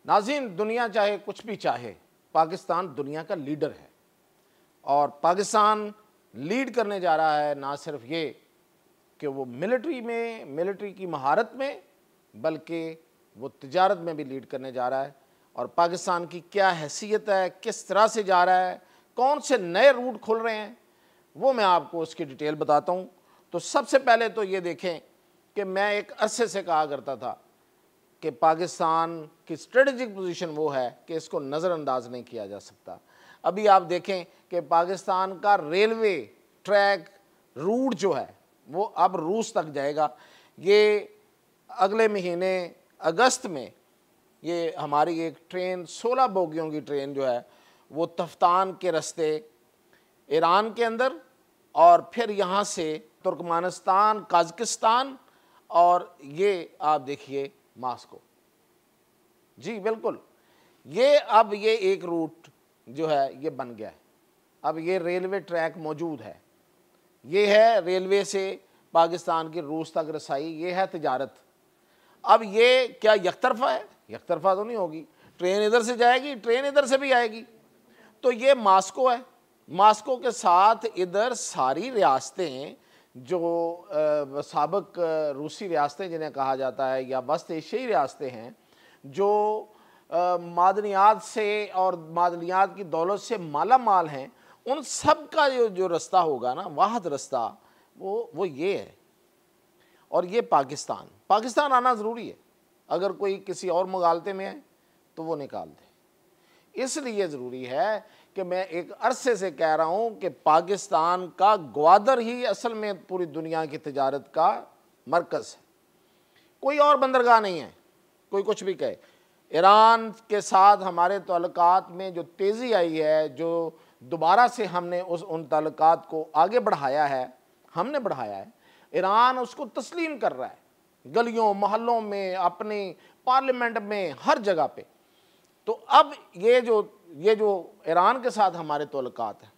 नाज़रीन, दुनिया चाहे कुछ भी चाहे, पाकिस्तान दुनिया का लीडर है और पाकिस्तान लीड करने जा रहा है। ना सिर्फ ये कि वो मिलिट्री की महारत में, बल्कि वो तिजारत में भी लीड करने जा रहा है। और पाकिस्तान की क्या हैसियत है, किस तरह से जा रहा है, कौन से नए रूट खुल रहे हैं, वो मैं आपको उसकी डिटेल बताता हूँ। तो सबसे पहले तो ये देखें कि मैं एक अरसे से कहा करता था कि पाकिस्तान की स्ट्रेटजिक पोजीशन वो है कि इसको नज़रअंदाज नहीं किया जा सकता। अभी आप देखें कि पाकिस्तान का रेलवे ट्रैक रूट जो है वो अब रूस तक जाएगा। ये अगले महीने अगस्त में ये हमारी एक ट्रेन 16 बोगियों की ट्रेन जो है वो तफ्तान के रास्ते ईरान के अंदर और फिर यहाँ से तुर्कमानिस्तान, कजाकिस्तान और ये आप देखिए मास्को। जी बिल्कुल, ये अब ये एक रूट जो है ये बन गया है। अब ये रेलवे ट्रैक मौजूद है। ये है रेलवे से पाकिस्तान की रूस तक रसाई, ये है तिजारत। अब ये क्या यकतरफा है? यकतरफा तो नहीं होगी। ट्रेन इधर से जाएगी, ट्रेन इधर से भी आएगी। तो ये मास्को है। मास्को के साथ इधर सारी रियासतें जो साबिक रूसी रियासतें जिन्हें कहा जाता है या वस्त एशियाई रियासतें हैं, जो मादनियात से और मादनियात की दौलत से माला माल हैं, उन सब का जो रास्ता होगा ना, वाहद रास्ता, वो ये है। और ये पाकिस्तान आना ज़रूरी है। अगर कोई किसी और मुगालते में है तो वो निकाल दे। इसलिए ज़रूरी है कि मैं एक अरसे से कह रहा हूँ कि पाकिस्तान का ग्वादर ही असल में पूरी दुनिया की तिजारत का मरकज़ है, कोई और बंदरगाह नहीं है। कोई कुछ भी कहे, ईरान के साथ हमारे ताल्लुकात में जो तेज़ी आई है, जो दोबारा से हमने उन ताल्लुकात को आगे बढ़ाया है, हमने बढ़ाया है, ईरान उसको तस्लीम कर रहा है गलियों मोहल्लों में, अपने पार्लियामेंट में, हर जगह पे। तो अब ये जो ईरान के साथ हमारे ताल्लुकात हैं,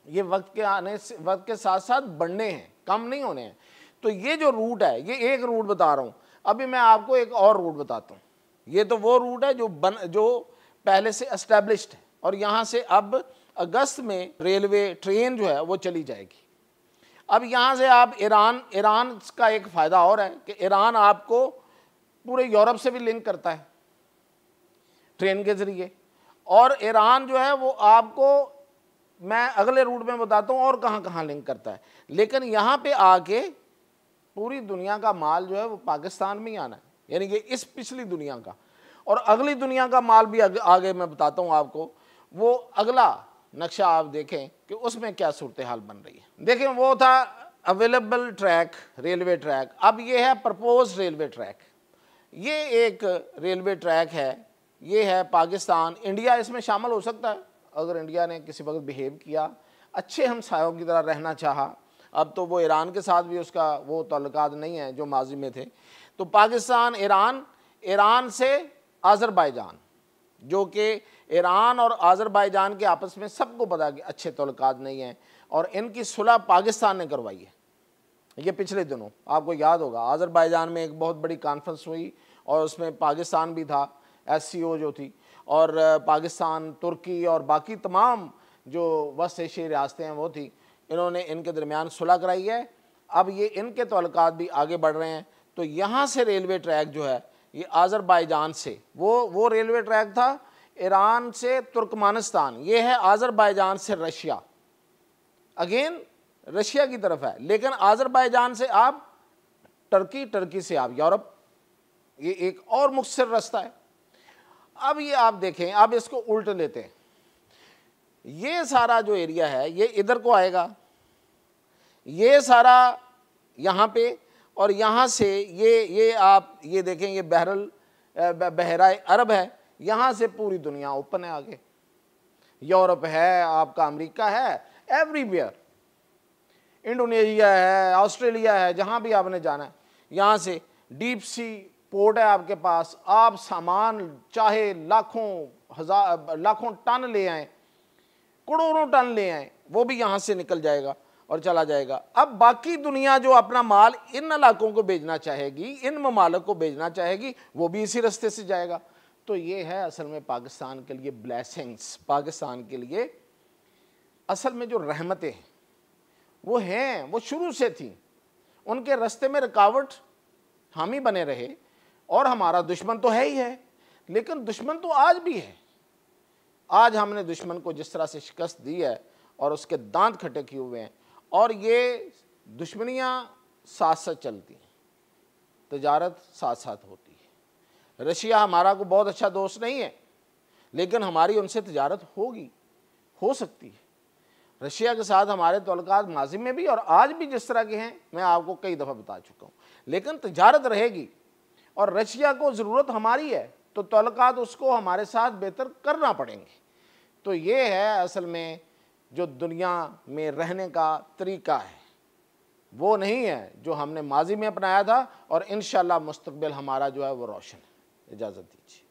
ये वक्त के साथ साथ बढ़ने हैं, कम नहीं होने हैं। तो ये जो रूट है, ये एक रूट बता रहा हूँ। अभी मैं आपको एक और रूट बताता हूँ। ये तो वो रूट है जो पहले से एस्टेब्लिश्ड है और यहाँ से अब अगस्त में रेलवे ट्रेन जो है वो चली जाएगी। अब यहाँ से आप ईरान का एक फ़ायदा और है कि ईरान आपको पूरे यूरोप से भी लिंक करता है ट्रेन के ज़रिए। और ईरान जो है वो आपको मैं अगले रूट में बताता हूँ और कहाँ कहाँ लिंक करता है। लेकिन यहाँ पे आके पूरी दुनिया का माल जो है वो पाकिस्तान में ही आना है, यानी कि इस पिछली दुनिया का। और अगली दुनिया का माल भी आगे मैं बताता हूँ आपको। वो अगला नक्शा आप देखें कि उसमें क्या सूरत हाल बन रही है। देखें, वो था अवेलेबल ट्रैक, रेलवे ट्रैक। अब ये है प्रपोज रेलवे ट्रैक। ये एक रेलवे ट्रैक है, ये है पाकिस्तान। इंडिया इसमें शामिल हो सकता है अगर इंडिया ने किसी वक्त बिहेव किया, अच्छे हमसायों की तरह रहना चाहा। अब तो वो ईरान के साथ भी उसका वो ताल्लुकात नहीं है जो माजी में थे। तो पाकिस्तान, ईरान से आज़रबाईजान, जो कि ईरान और आज़रबाईजान के आपस में सबको पता कि अच्छे ताल्लुकात नहीं हैं और इनकी सुलह पाकिस्तान ने करवाई है। ये पिछले दिनों आपको याद होगा आज़रबाईजान में एक बहुत बड़ी कॉन्फ्रेंस हुई और उसमें पाकिस्तान भी था, SCO जो थी, और पाकिस्तान, तुर्की और बाकी तमाम जो वस्त एशियाई रियासतें हैं वो थी। इन्होंने इनके दरमियान सुलह कराई है। अब ये इनके ताल्लुकात भी आगे बढ़ रहे हैं। तो यहाँ से रेलवे ट्रैक जो है ये आज़रबाईजान से, वो रेलवे ट्रैक था ईरान से तुर्कमानिस्तान, ये है आज़रबाईजान से रशिया, अगेन रशिया की तरफ है। लेकिन आज़रबाईजान से आप टर्की से आप यूरोप, ये एक और मुख्तसर रास्ता है। अब ये आप देखें, अब इसको उल्ट लेते हैं। ये सारा जो एरिया है ये इधर को आएगा, ये सारा यहाँ पे, और यहाँ से ये आप ये देखें, ये बहराए अरब है। यहाँ से पूरी दुनिया ओपन है आगे। यूरोप है, आपका अमेरिका है, एवरीवेयर, इंडोनेशिया है, ऑस्ट्रेलिया है, जहाँ भी आपने जाना है। यहाँ से डीप सी पोर्ट है आपके पास। आप सामान चाहे लाखों टन ले आएँ, करोड़ों टन ले आएँ, वो भी यहाँ से निकल जाएगा और चला जाएगा। अब बाकी दुनिया जो अपना माल इन इलाकों को भेजना चाहेगी, इन ममालिक को भेजना चाहेगी, वो भी इसी रास्ते से जाएगा। तो ये है असल में पाकिस्तान के लिए ब्लेसिंग्स, पाकिस्तान के लिए असल में जो रहमतें हैं वो हैं, वो शुरू से थी। उनके रास्ते में रुकावट हम ही बने रहे, और हमारा दुश्मन तो है ही है, लेकिन दुश्मन तो आज भी है। आज हमने दुश्मन को जिस तरह से शिकस्त दी है और उसके दांत खट्टे किए हुए हैं, और ये दुश्मनियाँ साथ साथ चलती हैं, तजारत साथ साथ होती है। रशिया हमारा को बहुत अच्छा दोस्त नहीं है, लेकिन हमारी उनसे तजारत होगी, हो सकती है। रशिया के साथ हमारे तल्लुकात माजी में भी और आज भी जिस तरह के हैं, मैं आपको कई दफ़ा बता चुका हूँ, लेकिन तजारत रहेगी और रशिया को ज़रूरत हमारी है, तो तल्लुकात उसको हमारे साथ बेहतर करना पड़ेंगे। तो ये है असल में जो दुनिया में रहने का तरीका है, वो नहीं है जो हमने माजी में अपनाया था, और इंशाअल्लाह मुस्तकबिल हमारा जो है वो रोशन है। इजाज़त दीजिए।